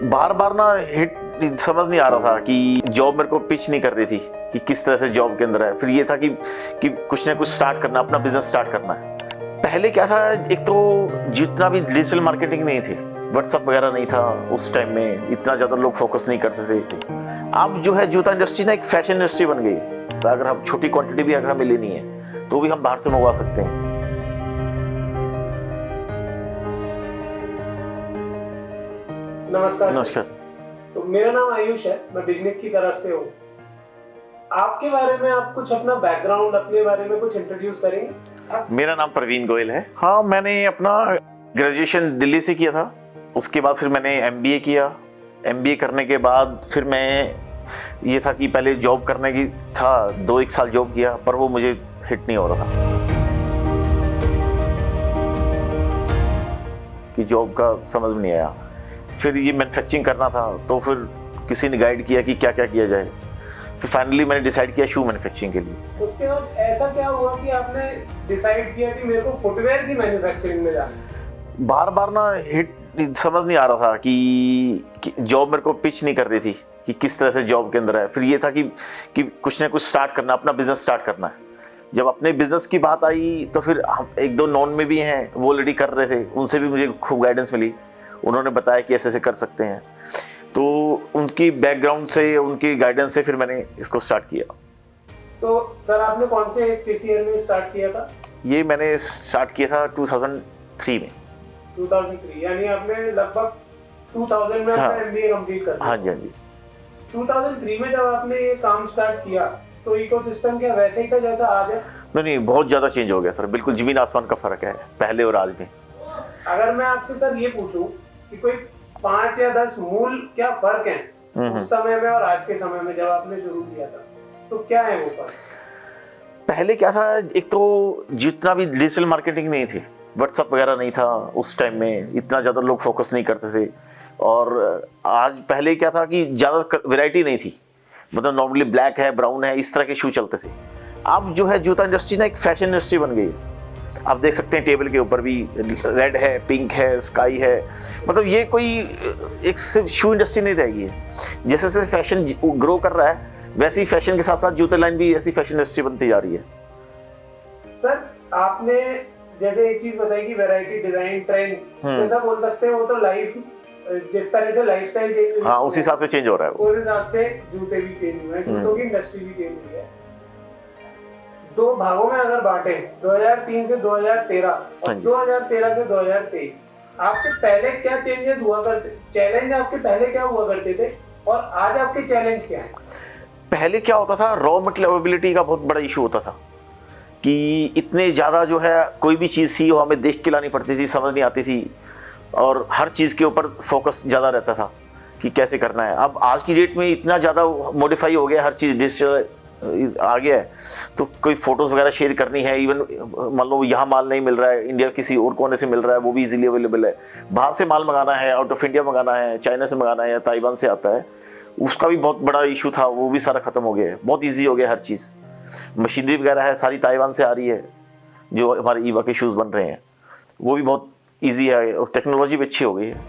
बार बार ना हिट समझ नहीं आ रहा था कि जॉब मेरे को पिच नहीं कर रही थी कि किस तरह से जॉब के अंदर है। फिर ये था कि कुछ ना कुछ स्टार्ट करना, अपना बिजनेस स्टार्ट करना है। पहले क्या था, एक तो जितना भी डिजिटल मार्केटिंग नहीं थी, व्हाट्सअप वगैरह नहीं था उस टाइम में, इतना ज़्यादा लोग फोकस नहीं करते थे। अब जो है जूता इंडस्ट्री ना एक फैशन इंडस्ट्री बन गई। तो अगर हम छोटी क्वांटिटी भी अगर हमें लेनी है तो भी हम बाहर से मंगवा सकते हैं। नमस्कार। नमस्कार। तो मेरा नाम आयुष है, मैं बिजनेस की तरफ से हूँ। आपके बारे में आप कुछ अपना बैकग्राउंड अपने बारे में कुछ इंट्रोड्यूस करेंगे? मेरा नाम प्रवीण गोयल है। हाँ, मैंने अपना ग्रेजुएशन दिल्ली से किया था। उसके बाद फिर मैंने एमबीए किया। एमबीए करने के बाद फिर मैं ये था कि पहले जॉब करने की था, 2-1 साल जॉब किया, पर वो मुझे हिट नहीं हो रहा था कि जॉब का समझ में नहीं आया। फिर ये मैन्युफैक्चरिंग करना था, तो फिर किसी ने गाइड किया कि क्या क्या किया जाए। फिर फाइनली मैंने डिसाइड किया शू मैन्युफैक्चरिंग के लिए। उसके बाद ऐसा क्या हुआ कि आपने डिसाइड किया कि मेरे को फुटवेयर की मैन्युफैक्चरिंग में जाना है? बार बार ना हिट समझ नहीं आ रहा था कि जॉब मेरे को पिच नहीं कर रही थी कि किस तरह से जॉब के अंदर है। फिर ये था कि कुछ ना कुछ स्टार्ट करना, अपना बिजनेस स्टार्ट करना है। जब अपने बिजनेस की बात आई तो फिर हम 1-2 नॉन में भी हैं, वो ऑलरेडी कर रहे थे, उनसे भी मुझे खूब गाइडेंस मिली। उन्होंने बताया कि ऐसे ऐसे कर सकते हैं, तो उनकी बैकग्राउंड से, उनकी गाइडेंस से फिर मैंने इसको स्टार्ट किया। तो सर आपने कौन से किस ईयर में स्टार्ट किया था? ये मैंने स्टार्ट किया था 2003 में। 2003 यानी आपने लगभग 2000 में अपना एमबीए कंप्लीट कर दिया? हाँ जी, हाँ जी। 2003 में जब आपने ये काम स्टार्ट किया तो इकोसिस्टम क्या वैसे ही था जैसा आज है? नहीं, बहुत ज़्यादा चेंज हो गया सर, बिल्कुल ज़मीन आसमान का फ़र्क है पहले और आज में। अगर मैं आपसे सर ये पूछूं कि कोई 5 या 10 मूल क्या फर्क हैं उस समय में और आज के समय में जब आपने शुरू किया था, तो क्या है वो फर्क? पहले क्या था, एक तो जितना भी डिजिटल मार्केटिंग नहीं थी, व्हाट्सअप वगैरह नहीं था उस टाइम में, इतना ज़्यादा लोग फोकस नहीं करते थे। और आज पहले क्या था कि ज़्यादा वैरायटी नहीं थी, मतलब नॉर्मली ब्लैक है, ब्राउन है, इस तरह के शू चलते थे। अब जो है जूता इंडस्ट्री ना एक फैशन इंडस्ट्री बन गई है। आप देख सकते हैं टेबल के ऊपर भी रेड है, पिंक है, स्काई है। मतलब ये कोई एक सिर्फ शू इंडस्ट्री नहीं रहेगी है। जैसे जैसे फैशन ग्रो कर रहा है, वैसे ही फैशन के साथ साथ जूते लाइन भी ऐसी फैशन इंडस्ट्री बनती जा रही है। सर आपने जैसे एक चीज बताई कि वैरायटी, डिजाइन, ट्रेंड, जैसा बोल सकते हैं वो तो लाइफ, जिस तरह से लाइफस्टाइल चेंज हुई, हाँ, उस हिसाब से चेंज हो रहा है वो। उस हिसाब से जूते भी चेंज हुए हैं, जूतों की इंडस्ट्री भी चेंज हुई है। 2 भागों में अगर बांटे, 2003 से 2013 और 2013 से 2023, आपके पहले क्या चेंजेस हुआ करते, चैलेंज आपके पहले क्या हुआ करते थे और आज आपके चैलेंज क्या है? पहले क्या होता था, रॉ मटेरियल अवेलेबिलिटी का बहुत बड़ा इशू होता था कि इतने ज़्यादा जो है कोई भी चीज़ थी वो हमें देख के लानी पड़ती थी, समझ नहीं आती थी, और हर चीज़ के ऊपर फोकस ज़्यादा रहता था कि कैसे करना है। अब आज की डेट में इतना ज़्यादा मॉडिफाई हो गया, हर चीज़ डिजिटल आ गया है, तो कोई फ़ोटोज़ वगैरह शेयर करनी है, इवन मान लो यहाँ माल नहीं मिल रहा है, इंडिया किसी और कोने से मिल रहा है, वो भी इजीली अवेलेबल है। बाहर से माल मंगाना है, आउट ऑफ इंडिया मंगाना है, चाइना से मंगाना है या ताइवान से आता है, उसका भी बहुत बड़ा इशू था, वो भी सारा ख़त्म हो गया है। बहुत ईजी हो गया हर चीज़। मशीनरी वगैरह है सारी ताइवान से आ रही है, जो हमारे ईवा के शूज़ बन रहे हैं वो भी बहुत ईजी है, और टेक्नोलॉजी भी अच्छी हो गई है।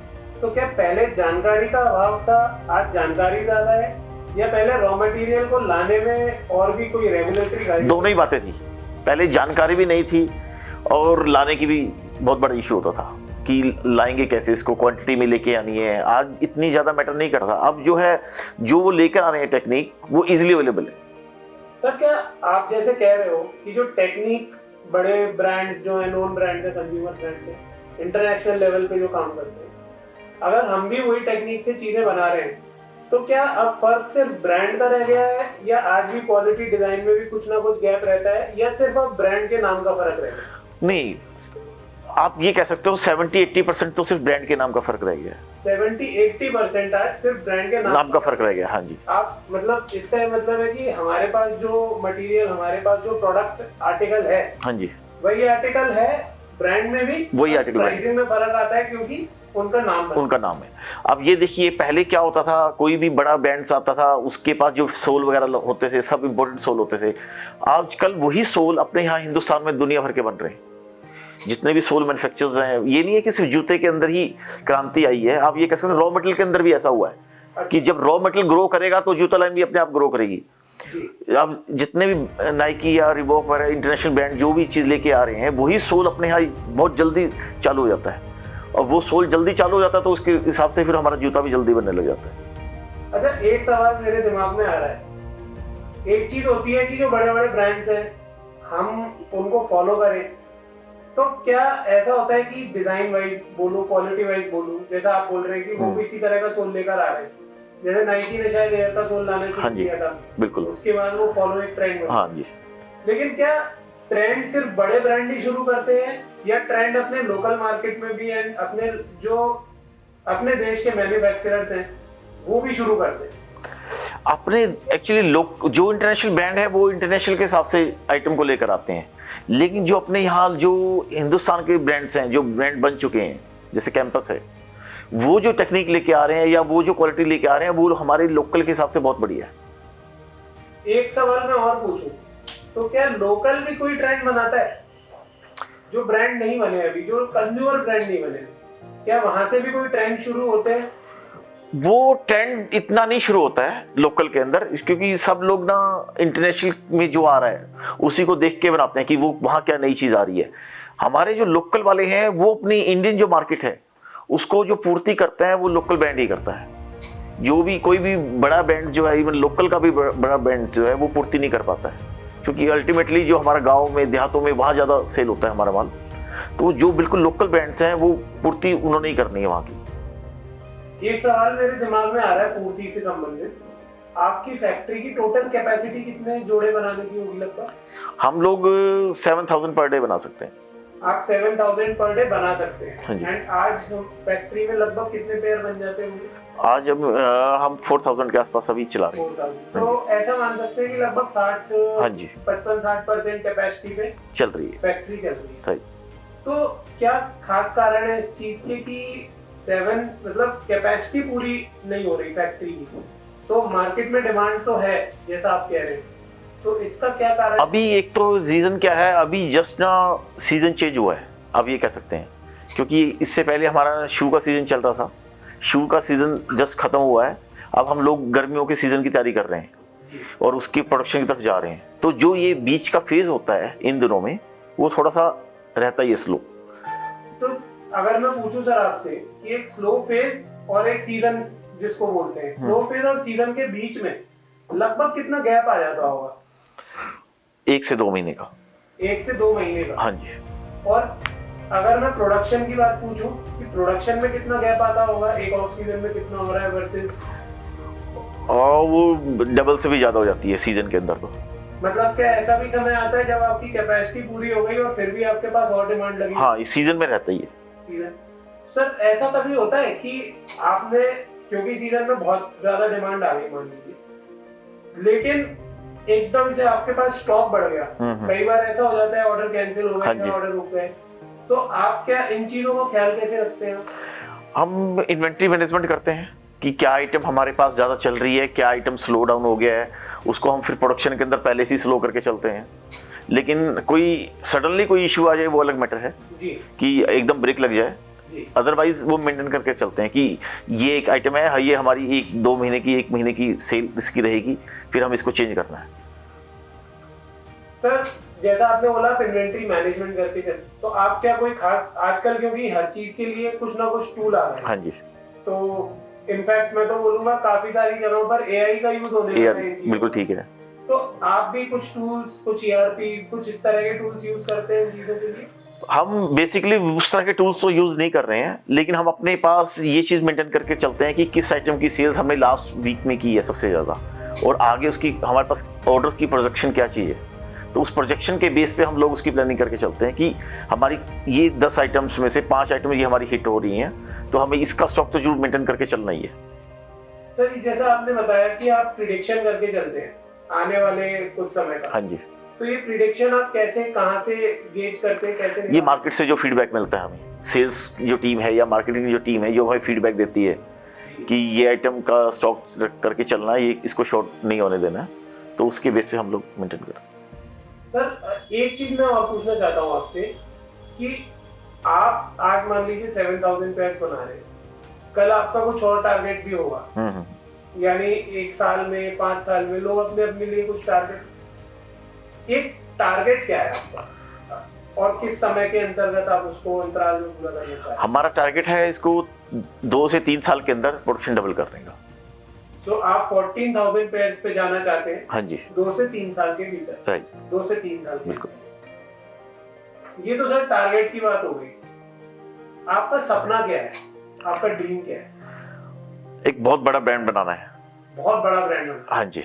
तो क्या पहले जानकारी का अभाव था, आज जानकारी ज़्यादा है, या पहले रॉ मटेरियल को लाने में और भी कोई रेगुलेटरी गाइड? दोनों ही बातें थी। पहले जानकारी भी नहीं थी और लाने की भी बहुत बड़ा इशू होता था कि लाएंगे कैसे, इसको क्वांटिटी में लेके आनी है। आज इतनी ज़्यादा मैटर नहीं करता, अब जो है जो वो लेकर आने हैं टेक्निक, वो इजीली अवेलेबल है। सर क्या आप जैसे कह रहे हो कि जो टेक्निक बड़े ब्रांड्स जो है, नॉन ब्रांड है, कंज्यूमर ब्रांड्स है, इंटरनेशनल लेवल पे जो काम करते हैं, अगर हम भी वही टेक्निक से चीज़ें बना रहे हैं, तो क्या अब फर्क सिर्फ ब्रांड का रह गया है, या आज भी क्वालिटी, डिजाइन में भी कुछ ना कुछ गैप रहता है, या सिर्फ अब ब्रांड के नाम का फर्क रह गया? नहीं, आप ये कह सकते हो 70-80% तो सिर्फ ब्रांड के नाम का फर्क रह गया है। 70-80% आज सिर्फ ब्रांड के नाम का फर्क रह गया। हाँ जी। आप मतलब इसका मतलब है कि हमारे पास जो मटेरियल, हमारे पास जो प्रोडक्ट आर्टिकल है, हाँ जी, वही आर्टिकल है, ब्रांड में भी वही आर्टिकल, प्राइसिंग में फर्क आता है क्योंकि उनका नाम है। अब ये देखिए, पहले क्या होता था, कोई भी बड़ा ब्रांड्स आता था, उसके पास जो सोल वगैरह होते थे, सब इंपोर्टेड सोल होते थे। आजकल वही सोल अपने यहाँ हिंदुस्तान में दुनिया भर के बन रहे हैं। जितने भी सोल मैन्युफैक्चरर्स हैं, ये नहीं है कि सिर्फ जूते के अंदर ही क्रांति आई है, आप ये कह सकते हैं रॉ मटेरियल के अंदर भी ऐसा हुआ है कि जब रॉ मटेरियल ग्रो करेगा तो जूता लाइन भी अपने आप ग्रो करेगी। अब जितने भी नाइकी या रिबॉक वगैरह इंटरनेशनल ब्रांड जो भी चीज़ लेके आ रहे हैं, वही सोल अपने यहाँ बहुत जल्दी चालू हो जाता है, और वो सोल जल्दी चालू हो जाता है तो उसके हिसाब से फिर हमारा जूता भी जल्दी बनने लग जाता है। अच्छा, एक सवाल मेरे दिमाग में आ रहा है। एक चीज होती है कि जो बड़े बड़े ब्रांड्स हैं हम उनको फॉलो करें, तो क्या ऐसा होता है कि डिजाइन वाइज बोलूं, क्वालिटी वाइज बोलूं, जैसा आप बोल रहे हैं कि वो इसी तरह का सोल लेकर आ रहे हैं, जैसे नाइकी ने शायद एयर का सोल लाना शुरू किया था, बिल्कुल, उसके बाद वो फॉलो एक ट्रेंड बना। हाँ जी। लेकिन क्या ट्रेंड सिर्फ बड़े ब्रांड ही शुरू करते हैं, या ट्रेंड अपने लोकल मार्केट में भी एंड अपने जो अपने देश के मैन्युफैक्चरर्स हैं वो भी शुरू करते हैं? अपने एक्चुअली लोग जो इंटरनेशनल ब्रांड है वो इंटरनेशनल के हिसाब से आइटम को लेकर आते हैं, लेकिन जो अपने यहाँ जो हिंदुस्तान के ब्रांड्स हैं, जो ब्रांड बन चुके हैं, जैसे कैंपस है, वो जो टेक्निक लेके आ रहे हैं या वो जो क्वालिटी लेके आ रहे हैं, वो हमारे लोकल के हिसाब से बहुत बढ़िया है। एक सवाल मैं और पूछूं, तो क्या लोकल भी कोई ट्रेंड बनाता है जो ब्रांड नहीं बने अभी, जो कंज्यूमर ब्रांड नहीं बने, क्या वहां से भी कोई ट्रेंड शुरू होते हैं? वो ट्रेंड इतना नहीं शुरू होता है लोकल के अंदर, क्योंकि सब लोग ना इंटरनेशनल में जो आ रहा है उसी को देख के बनाते हैं कि वो वहाँ क्या नई चीज़ आ रही है। हमारे जो लोकल वाले हैं वो अपनी इंडियन जो मार्केट है उसको जो पूर्ति करते हैं वो लोकल ब्रांड ही करता है। जो भी कोई भी बड़ा ब्रांड जो है, इवन लोकल का भी बड़ा ब्रांड जो है, वो पूर्ति नहीं कर पाता है, क्योंकि अल्टीमेटली जो हमारा गाँव में देहातों में वहाँ ज़्यादा सेल होता है हमारा माल। तो जो बिल्कुल लोकल ब्रांड्स हैं वो पूर्ति उन्होंने ही करनी है वहाँ की। एक सवाल मेरे दिमाग में आ रहा है पूर्ति से संबंधित, आपकी फैक्ट्री की टोटल कैपेसिटी कितने जोड़े बनाने की होगी लगभग? हम लोग 7000 पर डे बना सकते हैं। आप 7000 पर डे बना सकते हैं। हाँ जी। एंड आज फैक्ट्री में लगभग कितने पेयर बन जाते होंगे? आज हम 4000 के आसपास अभी चला रहे हैं। 4000। तो ऐसा मान सकते हैं कि लगभग 55-60% कैपेसिटी पे चल रही है, फैक्ट्री चल रही है। राइट। तो क्या खास कारण है इस चीज के कि 7 मतलब कैपेसिटी पूरी नहीं हो रही फैक्ट्री की, तो मार्केट में डिमांड तो है जैसा आप कह रहे हैं, तो इसका क्या कारण? अभी एक तो रीजन क्या है, अभी जस्ट ना सीजन चेंज हुआ है, अब ये कह सकते हैं, क्योंकि इससे पहले हमारा शू का सीजन चल रहा था, शू का सीजन जस्ट खत्म हुआ है, अब हम लोग गर्मियों के सीजन की तैयारी कर रहे हैं और उसकी प्रोडक्शन की तरफ जा रहे हैं। तो जो ये बीच का फेज होता है इन दिनों में, वो थोड़ा सा रहता ही है स्लो। तो अगर मैं पूछूं सर आपसे कि एक स्लो फेज और एक सीजन जिसको बोलते हैं, स्लो फेज और सीजन के बीच में लगभग कितना गैप आ जाता होगा? 1 से 2 महीने का। 1 से 2 महीने का? हाँ जी। और अगर मैं प्रोडक्शन की बात पूछूं कि प्रोडक्शन में कितना गैप आता होगा, एक ऑफ सीजन में कितना हो रहा है वर्सेस? और वो डबल से भी ज्यादा हो जाती है सीजन के अंदर। तो मतलब क्या ऐसा भी समय आता है जब आपकी कैपेसिटी पूरी हो गई और फिर भी आपके पास और डिमांड लगी? हाँ, इस सीजन में रहता ही है। सीजन सर ऐसा कभी होता है कि आपने, क्योंकि सीजन में बहुत ज्यादा डिमांड आ गई मान लीजिए, लेकिन एकदम से आपके पास स्टॉक बढ़ गया, कई बार ऐसा हो जाता है ऑर्डर कैंसिल हो गए, ऑर्डर रुक गए, तो आप क्या इन चीजों का ख्याल कैसे रखते हैं? हम इन्वेंट्री मैनेजमेंट करते हैं कि क्या आइटम हमारे पास ज़्यादा चल रही है, क्या आइटम स्लो डाउन हो गया है, उसको हम फिर प्रोडक्शन के अंदर पहले से ही स्लो करके चलते हैं। लेकिन कोई सडनली कोई इशू आ जाए वो अलग मैटर है जी, कि एकदम ब्रेक लग जाए, अदरवाइज वो मेंटेन करके चलते हैं कि ये एक आइटम है, ये हमारी 1-2 महीने की 1 महीने की सेल इसकी रहेगी, फिर हम इसको चेंज करना है। सर जैसा आपने बोला आप इन्वेंट्री मैनेजमेंट करके चल, तो आप क्या कोई खास आजकल, क्योंकि हर चीज के लिए कुछ ना कुछ टूल आ रहे हैं, हाँ जी, तो इनफैक्ट मैं तो बोलूंगा काफी सारी जगहों पर एआई का यूज होने लगा है। बिल्कुल ठीक है। तो आप भी कुछ टूल्स, कुछ ईआरपीस, कुछ इस तरह के टूल्स यूज करते हैं इन चीजों के लिए? हम बेसिकली उस तरह के टूल्स तो यूज नहीं कर रहे हैं, लेकिन हम अपने पास ये चीज मेंटेन करके चलते हैं कि किस आइटम की सेल्स हमने लास्ट वीक में की है सबसे ज्यादा, और आगे उसकी हमारे पास ऑर्डर्स की प्रोजेक्शन क्या चाहिए, तो उस प्रोजेक्शन के बेस पे हम लोग उसकी प्लानिंग करके चलते हैं कि हमारी ये 10 आइटम्स में से 5 आइटम ये हमारी हिट हो रही हैं, तो हमें इसका स्टॉक तो जरूर मेंटेन करके चलना ही है। सर जैसा आपने बताया कि आप प्रिडिक्शन करके चलते हैं आने वाले कुछ समय का, हाँ जी, तो ये प्रिडिक्शन आप कैसे, कहाँ से गेज करते हैं, कैसे? ये मार्केट से जो फीडबैक मिलता है हमें, सेल्स जो टीम है या मार्केटिंग जो टीम है जो हमें फीडबैक देती है कि ये आइटम का स्टॉक करके चलना है, ये इसको शॉर्ट नहीं होने देना है, तो उसके बेस पे हम लोग मेंटेन करते हैं। सर एक चीज मैं और पूछना चाहता हूँ आपसे कि आप आज मान लीजिए 7,000 पेयर्स बना रहे हैं, कल आपका कुछ और टारगेट भी होगा, यानी 1 साल में 5 साल में लोग अपने अपने लिए कुछ टारगेट, एक टारगेट क्या है आपका और किस समय के अंतर्गत आप उसको अंतराल में पूरा करना चाहते हैं? हमारा टारगेट है इसको 2 से 3 साल के अंदर प्रोडक्शन डबल करने का। सो आप 14,000 पेयर्स पे जाना चाहते हैं? हाँ जी, 2 से 3 साल के भीतर। राइट, 2 से 3 साल के बिल्कुल। ये तो सर टारगेट की बात हो गई। आपका सपना क्या है, आपका ड्रीम क्या है? एक बहुत बड़ा ब्रांड बनाना है। बहुत बड़ा ब्रांड बनाना। हाँ जी।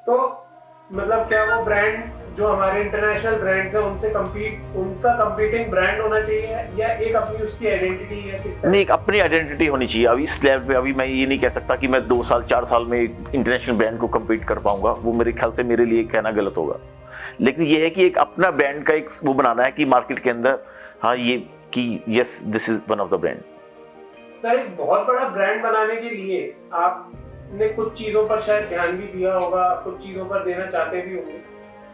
तो मतलब क्या वो ब्रांड जो हमारे इंटरनेशनल ब्रांड्स हैं उनसे उनका कंपीटिंग ब्रांड होना चाहिए, या एक अपनी उसकी आइडेंटिटी है? किस तरह? नहीं, एक अपनी आइडेंटिटी होनी चाहिए। अभी इस लेवल पे अभी मैं ये नहीं कह सकता कि मैं 2 साल 4 साल में इंटरनेशनल ब्रांड को कम्पीट कर पाऊंगा, वो मेरे ख्याल से मेरे लिए कहना गलत होगा। लेकिन ये है कि एक अपना ब्रांड का एक वो बनाना है कि मार्केट के अंदर हाँ ये कि yes this is one of the brand. Sir एक बहुत बड़ा ब्रांड बनाने के लिए आपने कुछ चीजों पर शायद ध्यान भी दिया होगा, कुछ चीजों पर देना चाहते भी होंगे,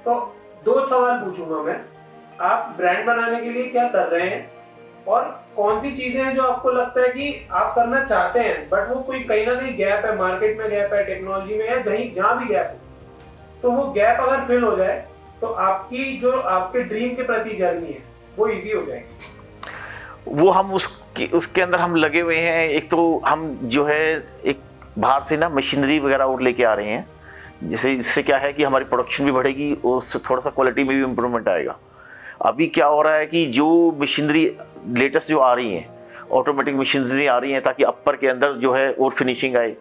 तो 2 सवाल पूछूंगा मैं। आप ब्रांड बनाने के लिए क्या कर रहे हैं, और कौन सी चीजें हैं जो आपको लगता है कि आप करना चाहते हैं बट वो कोई कहीं ना कहीं गैप है, मार्केट में गैप है, टेक्नोलॉजी में है, जहां भी गैप हो, तो वो गैप अगर फिल हो जाए तो आपकी जो आपके ड्रीम के प्रति जर्नी है वो इजी हो जाएगी? वो हम उसके अंदर हम लगे हुए हैं। एक तो हम जो है एक बाहर से ना मशीनरी वगैरह और लेके आ रहे हैं, इससे क्या है कि हमारी प्रोडक्शन भी बढ़ेगी और उससे थोड़ा सा क्वालिटी में भी इम्प्रूवमेंट आएगा। अभी क्या हो रहा है कि जो मशीनरी लेटेस्ट जो आ रही हैं, ऑटोमेटिक मशीनरी आ रही हैं ताकि अपर के अंदर जो है और फिनिशिंग आए।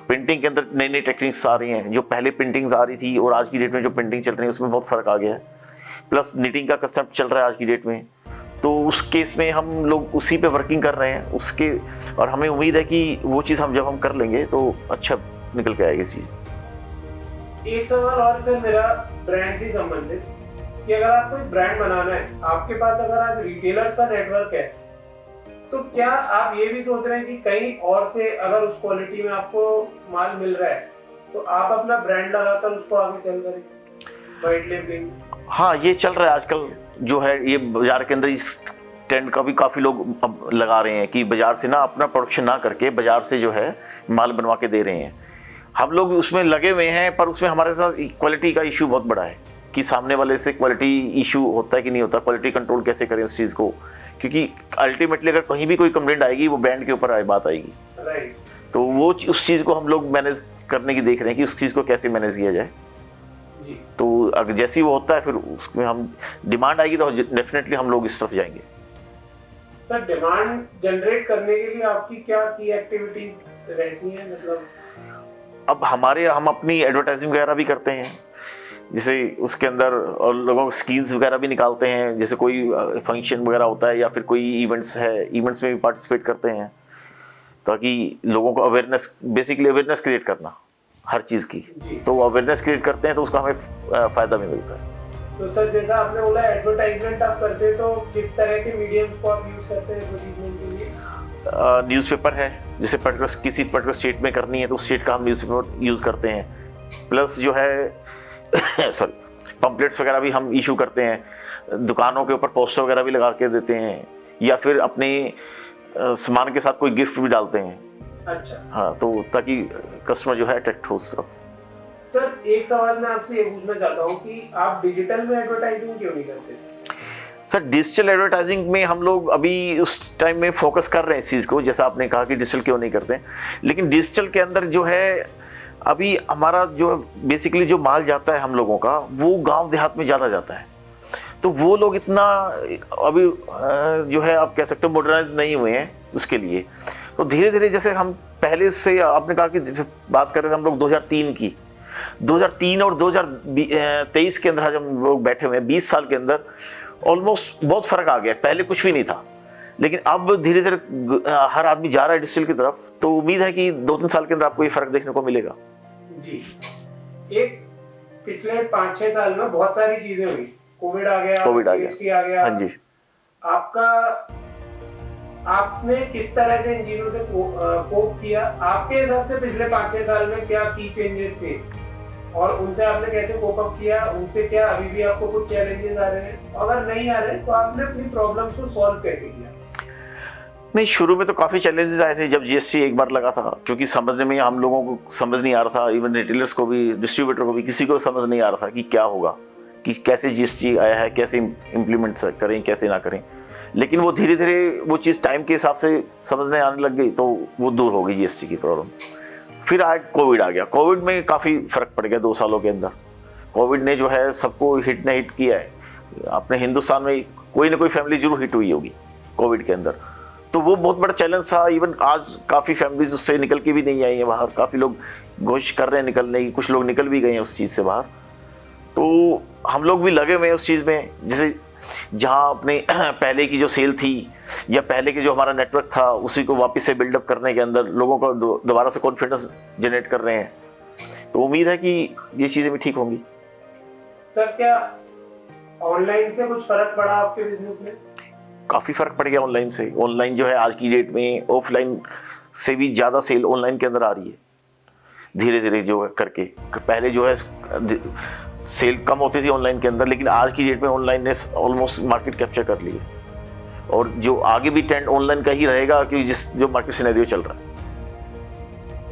प्रिंटिंग के अंदर नई नई टेक्निक्स आ रही हैं, जो पहले प्रिंटिंग्स आ रही थी और आज की डेट में जो प्रिंटिंग चल रही है उसमें बहुत फ़र्क आ गया है। प्लस निटिंग का कंसेप्ट चल रहा है आज की डेट में, तो उस केस में हम लोग उसी पे वर्किंग कर रहे हैं उसके, और हमें उम्मीद है कि वो चीज़ जब हम कर लेंगे तो अच्छा निकल के आएगी चीज़। एक सवाल और सर मेरा ब्रांड से संबंधित, कि अगर आपको एक ब्रांड बनाना है, आपके पास अगर आज रिटेलर्स का नेटवर्क है, तो क्या आप ये भी सोच रहे हैं कि कहीं और से अगर उस क्वालिटी में आपको माल मिल रहा है तो आप अपना ब्रांड लगाकर उसको आगे सेल करें, वाइट लेबलिंग? हाँ, ये चल रहा है आजकल जो है, ये बाजार के अंदर इस ट्रेंड का भी काफ़ी लोग अब लगा रहे हैं कि बाजार से ना अपना प्रोडक्शन ना करके बाजार से जो है माल बनवा के दे रहे हैं। हम लोग उसमें लगे हुए हैं, पर उसमें हमारे साथ क्वालिटी का इशू बहुत बड़ा है कि सामने वाले से क्वालिटी इशू होता है कि नहीं होता, क्वालिटी कंट्रोल कैसे करें उस चीज़ को, क्योंकि अल्टीमेटली अगर कहीं भी कोई कंप्लेंट आएगी वो ब्रांड के ऊपर बात आएगी। राइट। तो वो उस चीज़ को हम लोग मैनेज करने की देख रहे हैं कि उस चीज़ को कैसे मैनेज किया जाए जी। तो अगर जैसे ही वो होता है फिर उसमें हम डिमांड आएगी तो डेफिनेटली हम लोग इस तरफ जाएंगे। सर डिमांड जनरेट करने के लिए आपकी क्या की एक्टिविटीज रहती हैं? मतलब अब हम अपनी एडवर्टाइजिंग वगैरह भी करते हैं, जैसे उसके अंदर और लोगों को स्कीम्स वगैरह भी निकालते हैं, जैसे कोई फंक्शन वगैरह होता है या फिर कोई इवेंट्स है, इवेंट्स में भी पार्टिसिपेट करते हैं ताकि लोगों को अवेयरनेस, बेसिकली अवेयरनेस क्रिएट करना हर चीज़ की, तो अवेयरनेस क्रिएट करते हैं तो उसका हमें फ़ायदा भी मिलता है। तो सर जैसा आपने बोला एडवर्टाइजमेंट आप करते हैं, तो किस तरह के मीडियम्स को आप यूज़ करते हैं एडवर्टाइजमेंट के लिए? न्यूज़पेपर है, जैसे किसी पर्टिकुलर स्टेट में करनी है तो उस स्टेट का हम न्यूज़पेपर यूज़ करते हैं। प्लस जो है सॉरी पम्पलेट्स वगैरह भी हम इशू करते हैं, दुकानों के ऊपर पोस्टर वगैरह भी लगा के देते हैं, या फिर अपने सामान के साथ कोई गिफ्ट भी डालते हैं। अच्छा। हाँ, तो ताकि कस्टमर जो है अट्रैक्ट हो उस तरफ। सर एक सवाल मैं आपसे ये पूछना चाहता हूँ कि आप डिजिटल में एडवर्टाइजिंग क्यों नहीं करते? सर डिजिटल एडवर्टाइजिंग में हम लोग अभी उस टाइम में फोकस कर रहे हैं इस चीज़ को, जैसा आपने कहा कि डिजिटल क्यों नहीं करते, लेकिन डिजिटल के अंदर जो है अभी हमारा जो बेसिकली जो माल जाता है हम लोगों का वो गांव देहात में ज़्यादा जाता है, तो वो लोग इतना अभी जो है आप कह सकते हो मॉडर्नाइज नहीं हुए हैं उसके लिए। तो धीरे धीरे जैसे हम पहले से आपने कहा कि बात कर रहे थे हम लोग 2003 की, 2003 और 2023 के अंदर हम लोग बैठे हुए हैं, 20 साल के अंदर ऑलमोस्ट बहुत फ़र्क आ गया। पहले कुछ भी नहीं था, लेकिन अब धीरे धीरे हर आदमी जा रहा है डिजिटल की तरफ, तो उम्मीद है कि 2-3 साल के अंदर आपको ये फ़र्क देखने को मिलेगा। जी। एक पिछले 5-6 साल में बहुत सारी चीज़ें हुई, कोविड आ गया, आ गया। हाँ जी। आपने किस तरह से इन चीज़ों से कोप किया? आपके हिसाब से पिछले 5-6 साल में क्या की चेंजेस थे और उनसे आपने कैसे कोप अप किया, उनसे क्या अभी भी आपको कुछ चैलेंजेस आ रहे हैं, अगर नहीं आ रहे तो आपने अपनी प्रॉब्लम्स को सॉल्व कैसे किया? नहीं, शुरू में तो काफ़ी चैलेंजेस आए थे जब जीएसटी एक बार लगा था, क्योंकि समझने में हम लोगों को समझ नहीं आ रहा था, इवन रिटेलर्स को भी, डिस्ट्रीब्यूटर को भी, किसी को समझ नहीं आ रहा था कि क्या होगा, कि कैसे जीएसटी आया है, कैसे इम्प्लीमेंट करें, कैसे ना करें। लेकिन वो धीरे धीरे वो चीज़ टाइम के हिसाब से समझने आने लग गई, तो वो दूर हो गई जीएसटी की प्रॉब्लम। फिर आज कोविड आ गया। कोविड में काफ़ी फ़र्क पड़ गया 2 सालों के अंदर। कोविड ने जो है सबको हिट ने हिट किया है। अपने हिंदुस्तान में कोई ना कोई फैमिली जरूर हिट हुई होगी कोविड के अंदर, तो वो बहुत बड़ा चैलेंज था। इवन आज काफ़ी फैमिलीज उससे निकल के भी नहीं आई हैं बाहर, काफ़ी लोग कोशिश कर रहे हैं निकलने की, कुछ लोग निकल भी गए हैं उस चीज़ से बाहर। तो हम लोग भी लगे हुए हैं उस चीज़ में, जैसे जहाँ अपने पहले की जो सेल थी या पहले के जो हमारा नेटवर्क था उसी को वापस से बिल्डअप करने के अंदर लोगों को दोबारा से कॉन्फिडेंस जनरेट कर रहे हैं। तो उम्मीद है कि ये चीज़ें भी ठीक होंगी। सर, क्या ऑनलाइन से कुछ फर्क पड़ा आपके बिजनेस में? काफ़ी फ़र्क पड़ गया ऑनलाइन से। ऑनलाइन जो है आज की डेट में ऑफलाइन से भी ज़्यादा सेल ऑनलाइन के अंदर आ रही है धीरे धीरे जो है करके। पहले जो है सेल कम होती थी ऑनलाइन के अंदर, लेकिन आज की डेट में ऑनलाइन ने ऑलमोस्ट मार्केट कैप्चर कर ली है, और जो आगे भी ट्रेंड ऑनलाइन का ही रहेगा कि जो मार्केट सिनेरियो चल रहा है।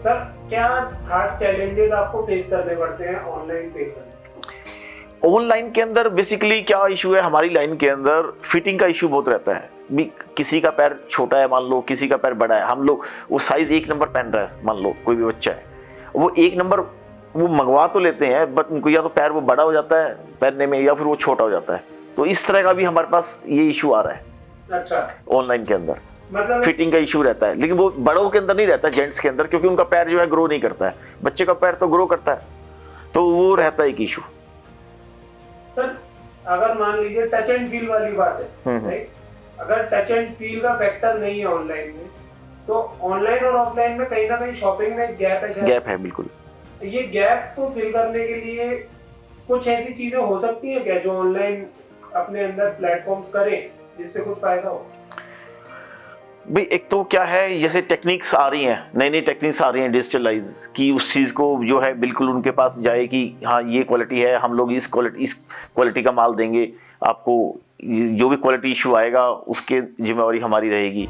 सर, क्या खास चैलेंजेस आपको फेस करने पड़ते हैं ऑनलाइन सेल करने? ऑनलाइन के अंदर बेसिकली क्या इशू है, हमारी लाइन के अंदर फिटिंग का इशू बहुत रहता है। भी किसी का पैर छोटा है मान लो, किसी का पैर बड़ा है, हम लोग वो साइज 1 नंबर पहन रहा है मान लो, कोई भी बच्चा है, वो 1 नंबर वो मंगवा तो लेते हैं, बट उनको या तो पैर वो बड़ा हो जाता है पहनने में, या फिर वो छोटा हो जाता है। तो इस तरह का भी हमारे पास ये इशू आ रहा है। अच्छा, ऑनलाइन के अंदर मतलब फिटिंग का इशू रहता है, लेकिन वो बड़ों के अंदर नहीं रहता, जेंट्स के अंदर, क्योंकि उनका पैर जो है ग्रो नहीं करता है। बच्चे का पैर तो ग्रो करता है, तो वो रहता है एक इशू। सर, अगर मान लीजिए टच एंड फील वाली बात है, राइट? अगर टच एंड फील का फैक्टर नहीं है ऑनलाइन में, तो ऑनलाइन और ऑफलाइन में कहीं ना कहीं शॉपिंग में गैप है। गैप है, बिल्कुल। ये गैप को फिल करने के लिए कुछ ऐसी चीजें हो सकती है क्या जो ऑनलाइन अपने अंदर प्लेटफॉर्म्स करें जिससे कुछ फायदा हो? भाई एक तो क्या है, जैसे टेक्निक्स आ रही हैं, नई नई टेक्निक्स आ रही हैं डिजिटलाइज की, उस चीज़ को जो है बिल्कुल उनके पास जाए कि हाँ ये क्वालिटी है, हम लोग इस क्वालिटी का माल देंगे आपको, जो भी क्वालिटी इशू आएगा उसके जिम्मेवारी हमारी रहेगी।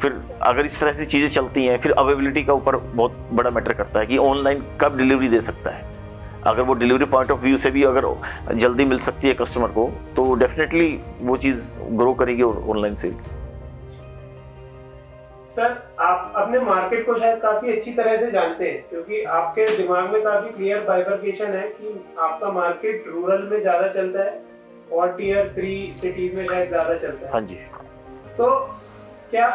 फिर अगर इस तरह से चीज़ें चलती हैं, फिर अवेलेबिलिटी का ऊपर बहुत बड़ा मैटर करता है कि ऑनलाइन कब डिलीवरी दे सकता है। अगर वो डिलीवरी पॉइंट ऑफ व्यू से भी अगर जल्दी मिल सकती है कस्टमर को, तो डेफिनेटली वो चीज़ ग्रो करेगी ऑनलाइन सेल्स। सर, आप अपने मार्केट को शायद काफी अच्छी तरह से जानते हैं, क्योंकि आपके दिमाग में काफी क्लियर बाइफरकेशन है कि आपका मार्केट रूरल में ज्यादा चलता है और टियर 3 सिटीज में शायद ज्यादा चलता है। हाँ जी। तो क्या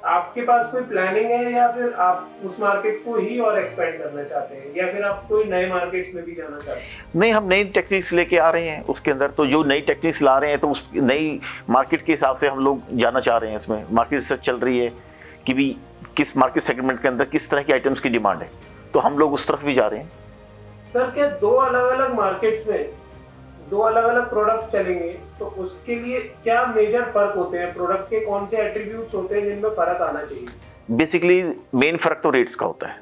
आपके पास कोई प्लानिंग है, या फिर आप उस मार्केट को ही और एक्सपेंड करना चाहते हैं, या फिर आप कोई नए मार्केट्स में भी जाना चाहते हैं? नहीं, हम नई टेक्निक्स लेके आ रहे हैं उसके अंदर, तो जो नई टेक्निक्स ला रहे हैं तो उस नई मार्केट के हिसाब से हम लोग जाना चाह रहे हैं। इसमें मार्केट रिसर्च चल रही है कि भी किस मार्केट सेगमेंट के अंदर किस तरह की आइटम्स की डिमांड है, तो हम लोग उस तरफ भी जा रहे हैं। सर, क्या 2 अलग अलग मार्केट्स में 2 अलग अलग प्रोडक्ट्स चलेंगे, तो उसके लिए क्या मेजर फर्क होते हैं? प्रोडक्ट के कौन से एट्रीब्यूट्स होते हैं जिनमें फर्क आना चाहिए? बेसिकली मेन फर्क तो रेट्स का होता है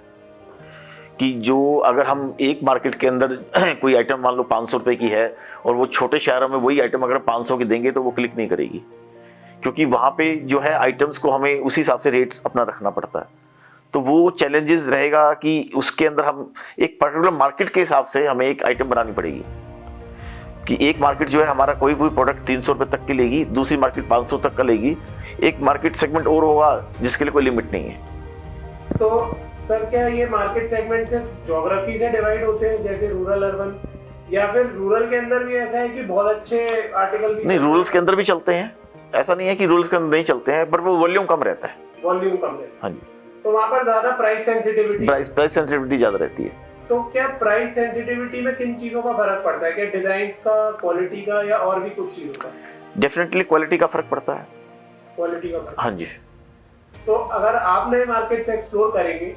कि जो अगर हम एक मार्केट के अंदर कोई आइटम मान लो 500 रुपये की है, और वो छोटे शहरों में वही आइटम अगर 500 की देंगे तो वो क्लिक नहीं करेगी, क्योंकि वहाँ पे जो है आइटम्स को हमें उसी हिसाब से रेट्स अपना रखना पड़ता है। तो वो चैलेंजेस रहेगा कि उसके अंदर हम एक पर्टिकुलर मार्केट के हिसाब से हमें एक आइटम बनानी पड़ेगी, कि एक मार्केट जो है हमारा कोई प्रोडक्ट 300 रुपये तक की लेगी, दूसरी मार्केट 500 तक का लेगी, एक मार्केट सेगमेंट और होगा जिसके लिए कोई लिमिट नहीं है। तो सर, क्या ये मार्केट सेगमेंट सिर्फ ज्योग्राफी से डिवाइड होते हैं, जैसे रूरल अर्बन, या फिर रूरल के अंदर भी ऐसा है कि बहुत अच्छे आर्टिकल भी? नहीं, रूरल्स के अंदर भी चलते हैं, ऐसा नहीं है कि रूरल्स के अंदर नहीं चलते हैं, पर वो वॉल्यूम कम रहता है। वॉल्यूम कम रहता है। हाँ जी। तो वहाँ पर ज्यादा प्राइस सेंसिटिविटी ज्यादा रहती है। तो क्या प्राइस सेंसिटिविटी में किन चीजों का फर्क पड़ता है? क्या डिजाइन्स का, क्वालिटी का, या और भी कुछ चीजों का? डेफिनेटली क्वालिटी का फर्क पड़ता है। क्वालिटी का फर्क। हाँ जी। तो अगर आप नए मार्केट से एक्सप्लोर करेंगे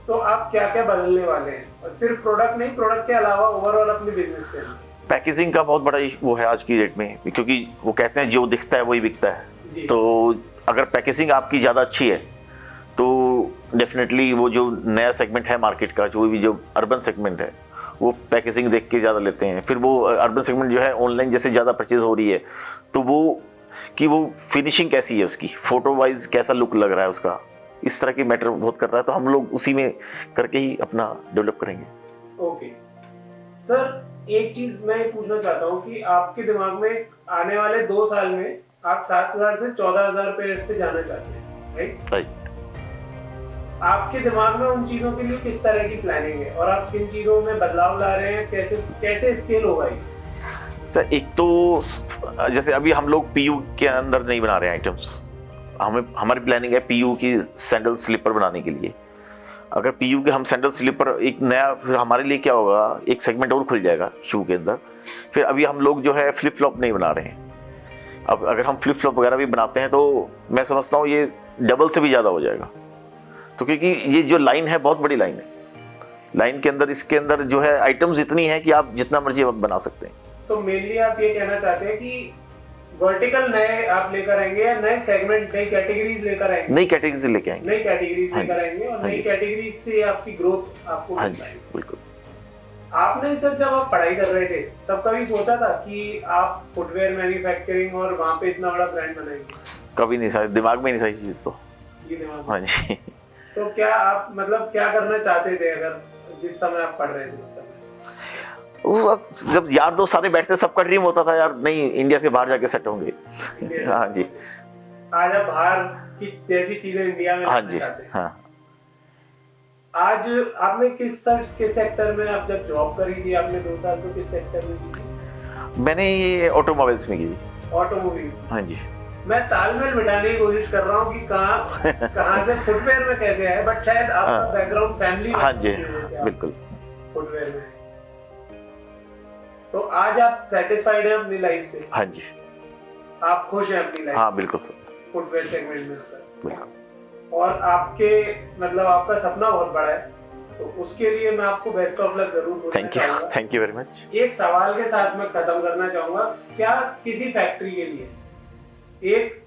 तो आप क्या क्या बदलने वाले हैं, और सिर्फ प्रोडक्ट नहीं, प्रोडक्ट के अलावा ओवरऑल अपने बिजनेस के अंदर? पैकेजिंग का बहुत बड़ा वो है आज की डेट में, क्योंकि वो कहते हैं जो दिखता है वही बिकता है। तो अगर पैकेजिंग आपकी ज़्यादा अच्छी है तो डेफिनेटली वो जो नया सेगमेंट है मार्केट का, जो भी जो अर्बन सेगमेंट है, वो पैकेजिंग देख के ज़्यादा लेते हैं। फिर वो अर्बन सेगमेंट जो है ऑनलाइन जैसे ज़्यादा परचेज हो रही है, तो वो कि वो फिनिशिंग कैसी है उसकी, फोटो वाइज कैसा लुक लग रहा है उसका, इस तरह की मैटर बहुत कर रहा है। तो हम लोग उसी में करके ही अपना डेवलप करेंगे। ओके सर, एक चीज मैं पूछना चाहता हूँ कि आपके दिमाग में आने वाले 2 साल में आप 7,000 से 14,000 पेयर्स पे जाना चाहते हैं, राइट? राइट। आपके दिमाग में उन चीजों के लिए किस तरह की प्लानिंग है और आप किन चीजों में बदलाव ला रहे हैं, कैसे कैसे स्केल होगा ये? सर एक तो जैसे अभी हम लोग पीयू के अंदर नहीं बना रहे हैं आइटम्स, हमारी प्लानिंग है पीयू की सैंडल स्लीपर बनाने के लिए। अगर पीयू के हम सैंडल स्लीपर एक नया, फिर हमारे लिए क्या होगा, एक सेगमेंट और खुल जाएगा शू के अंदर। फिर अभी हम लोग जो है फ्लिप फ्लॉप नहीं बना रहे हैं। अब अगर हम फ्लिप फ्लॉप वगैरह भी बनाते हैं तो मैं समझता हूँ ये डबल से भी ज़्यादा हो जाएगा। तो क्योंकि ये जो लाइन है बहुत बड़ी लाइन है, लाइन के अंदर इसके अंदर जो है आइटम्स इतनी है कि आप जितना मर्जी बना सकते हैं। तो मेनली आप ये कहना चाहते हैं कि वर्टिकल नए आप लेकर आएंगे या नए सेगमेंट, नई कैटेगरीज लेकर आएंगे? नई कैटेगरी से लेके आएंगे, नई कैटेगरीज लेकर आएंगे और नई कैटेगरीज से आपकी ग्रोथ आपको हाँ मिल जी पाएगी। बिल्कुल। आपने सर जब आप पढ़ाई कर रहे थे तब कभी सोचा था कि आप फुटवेयर मैन्युफैक्चरिंग और वहाँ पे इतना बड़ा ब्रांड बनाएंगे? कभी नहीं, सारी दिमाग में नहीं था ये चीज़ तो। ये दिमाग में? हाँ जी। तो क्या आप मतलब क्या करना चाहते थे अगर जिस समय आप पढ़ रहे थे उस समय? जब यार दोस्त सारे बैठते सबका ड्रीम होता था यार नहीं इंडिया से बाहर जाके सेट होंगे। हाँ जी। आज आप बाहर की जैसी चीजें इंडिया में हाँ करना जी। चाहते हैं। हाँ। आज आपने किस सेक्टर में, आप जब जॉब करी थी आपने 2 साल तो किस सेक्टर में की थी? मैंने ये ऑटोमोबाइल्स में की थी। ऑटोमोबाइल। हाँ जी। मैं तालमेल बिठाने की कोशिश कर रहा हूँ कि कहाँ से फुटवेयर में कैसे है, बट शायद आपका बैकग्राउंड फैमिली हाँ जी बिल्कुल फुटवेयर में। तो आज आप सेटिस्फाइड हैं अपनी लाइफ से? हाँ जी। आप खुश हैं अपनी लाइफ? हाँ बिल्कुल सर, फुटवेयर सेगमेंट में सर। बिल्कुल। और आपके मतलब आपका सपना बहुत बड़ा है, तो उसके लिए मैं आपको बेस्ट ऑफ लक जरूर बोलना चाहूंगा। Thank you very much. एक सवाल के साथ मैं खत्म करना चाहूंगा, क्या किसी फैक्ट्री के लिए एक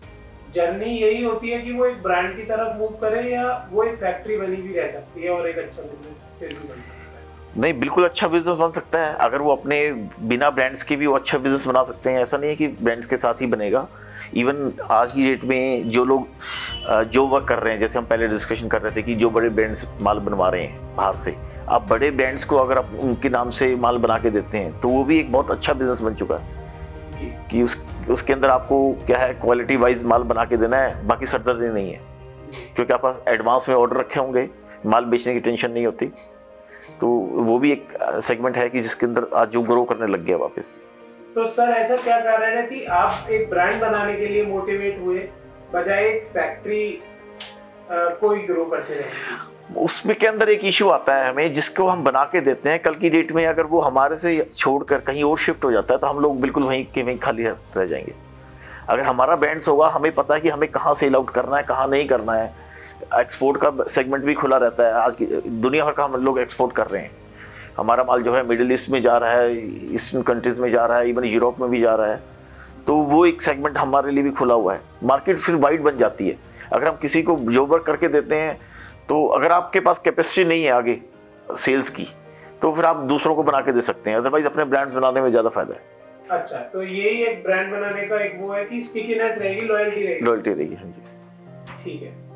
जर्नी यही होती है कि वो एक ब्रांड की तरफ मूव करे, या वो एक फैक्ट्री बनी भी रह सकती है और एक अच्छा बिजनेस फिर भी बन सकता है? नहीं, बिल्कुल अच्छा बिजनेस बन सकता है। अगर वो अपने बिना ब्रांड्स के भी वो अच्छा बिजनेस बना सकते हैं। ऐसा नहीं है कि ब्रांड्स के साथ ही बनेगा। इवन आज की डेट में जो लोग जो वर्क कर रहे हैं, जैसे हम पहले डिस्कशन कर रहे थे कि जो बड़े ब्रांड्स माल बनवा रहे हैं बाहर से, आप बड़े ब्रांड्स को अगर आप उनके नाम से माल बना के देते हैं तो वो भी एक बहुत अच्छा बिजनेस बन चुका है कि उसके अंदर आपको क्या है, क्वालिटी वाइज माल बना के देना है, बाकी सरदर्दी नहीं है, क्योंकि आप पास एडवांस में ऑर्डर रखे होंगे, माल बेचने की टेंशन नहीं होती। तो वो भी एक सेगमेंट है कि जिसके अंदर आज जो ग्रो करने लग गया वापस। तो सर ऐसा क्या कारण है कि आप एक ब्रांड बनाने के लिए मोटिवेट हुए बजाय एक फैक्ट्री को ही ग्रो करते रहे? उसमें के अंदर एक इशू आता है हमें, जिसको हम बना के देते हैं, कल की डेट में अगर वो हमारे से छोड़कर कहीं और शिफ्ट हो जाता है तो हम लोग बिल्कुल वहीं के वहीं खाली रह जाएंगे। अगर हमारा ब्रांड्स होगा, हमें पता है कि हमें कहाँ सेल आउट करना है, कहाँ नहीं करना है। एक्सपोर्ट का सेगमेंट भी खुला रहता है। आज की दुनिया भर का हम लोग एक्सपोर्ट कर रहे हैं। हमारा माल जो है मिडिल ईस्ट में जा रहा है, ईस्टर्न कंट्रीज़ में जा रहा है, इवन यूरोप में भी जा रहा है। तो वो एक सेगमेंट हमारे लिए भी खुला हुआ है। मार्केट फिर वाइड बन जाती है। अगर हम किसी को जो वर्क करके देते हैं, तो अगर आपके पास कैपेसिटी नहीं है आगे सेल्स की, तो फिर आप दूसरों को बना के दे सकते हैं। अदरवाइज अपने ब्रांड्स बनाने में ज़्यादा फायदा है। अच्छा, तो यही एक ब्रांड बनाने का एक वो है कि स्टिकीनेस रहेगी, लॉयल्टी रहेगी। लॉयल्टी रहेगी, हाँ जी। ठीक है।